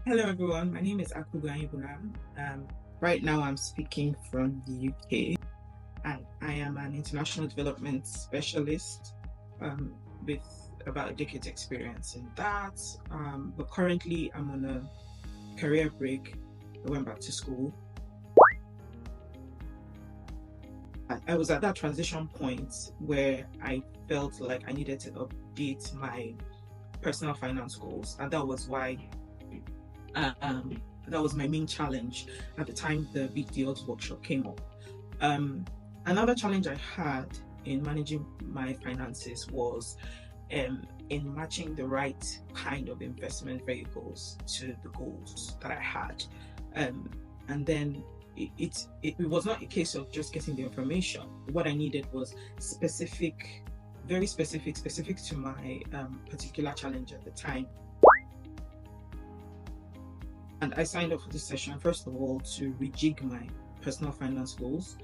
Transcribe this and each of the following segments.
Hello everyone, my name is Akwugo A. Right now I'm speaking from the UK and I am an international development specialist um, with about a decade's experience in that. But currently I'm on a career break. I went back to school. I was at that transition point where I felt like I needed to update my personal finance goals, and that was why that was my main challenge at the time the Big Deals workshop came up. Another challenge I had in managing my finances was in matching the right kind of investment vehicles to the goals that I had. And then it was not a case of just getting the information. What I needed was specific, very specific to my particular challenge at the time. And I signed up for this session, first of all, to rejig my personal finance goals,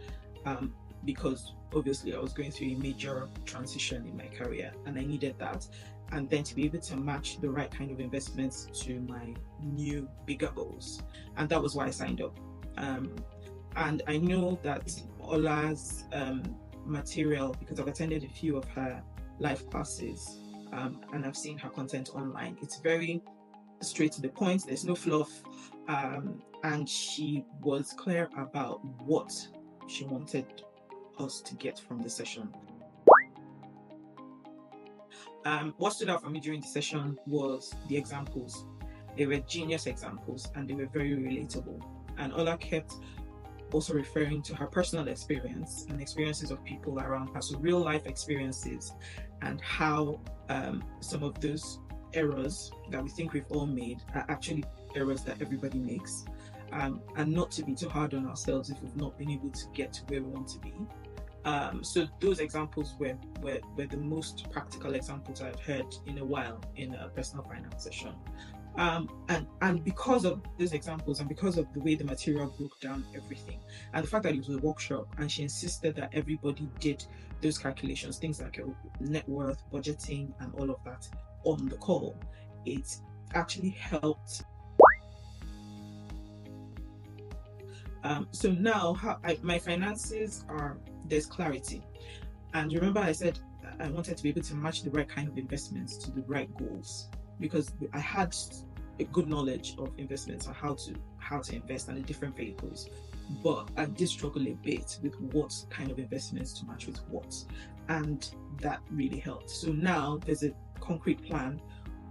because obviously I was going through a major transition in my career and I needed that. And then to be able to match the right kind of investments to my new, bigger goals. And that was why I signed up. And I know that Oler's material, because I've attended a few of her live classes and I've seen her content online, it's very straight to the point, there's no fluff, and she was clear about what she wanted us to get from the session. What stood out for me during the session was the examples. They were genius examples and they were very relatable, and Oler kept also referring to her personal experience and experiences of people around her, so real life experiences, and how some of those errors that we think we've all made are actually errors that everybody makes, and not to be too hard on ourselves if we've not been able to get to where we want to be. So those examples were the most practical examples I've heard in a while in a personal finance session. And because of those examples and because of the way the material broke down everything and the fact that it was a workshop and she insisted that everybody did those calculations, things like net worth, budgeting and all of that on the call, it actually helped. So now my finances are, there's clarity. And remember I said I wanted to be able to match the right kind of investments to the right goals, because I had a good knowledge of investments and how to invest and the different vehicles, but I did struggle a bit with what kind of investments to match with what, and that really helped. So now there's a concrete plan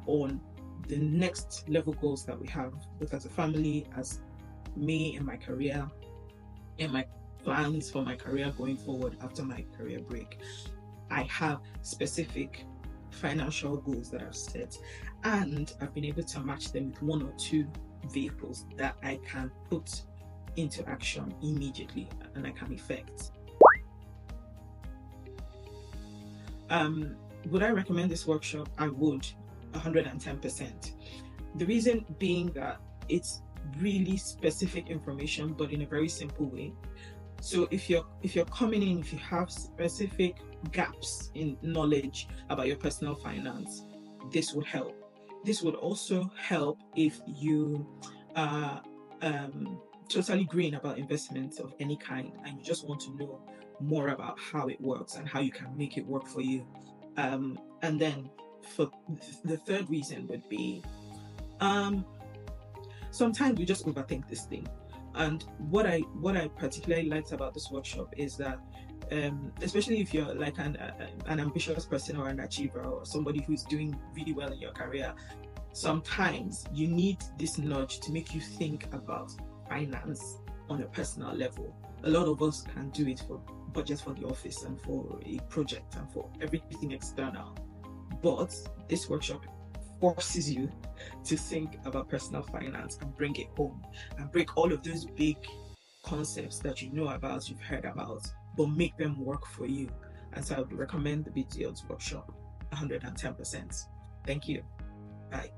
on the next level goals that we have, both as a family, as me and my career, and my plans for my career going forward after my career break. I have specific financial goals that I've set, and I've been able to match them with one or two vehicles that I can put into action immediately and I can effect. Would I recommend this workshop? I would, 110%. The reason being that it's really specific information, but in a very simple way. So if you're coming in, if you have specific gaps in knowledge about your personal finance, this would help. This would also help if you are totally green about investments of any kind and you just want to know more about how it works and how you can make it work for you. And then for the third reason would be, sometimes we just overthink this thing. And what I particularly liked about this workshop is that, especially if you're like an ambitious person or an achiever or somebody who's doing really well in your career, sometimes you need this nudge to make you think about finance on a personal level. A lot of us can do it for budgets for the office and for a project and for everything external, but this workshop forces you to think about personal finance and bring it home and break all of those big concepts that you know about, you've heard about, but make them work for you. And so I would recommend the BTL's workshop 110%. Thank you. Bye.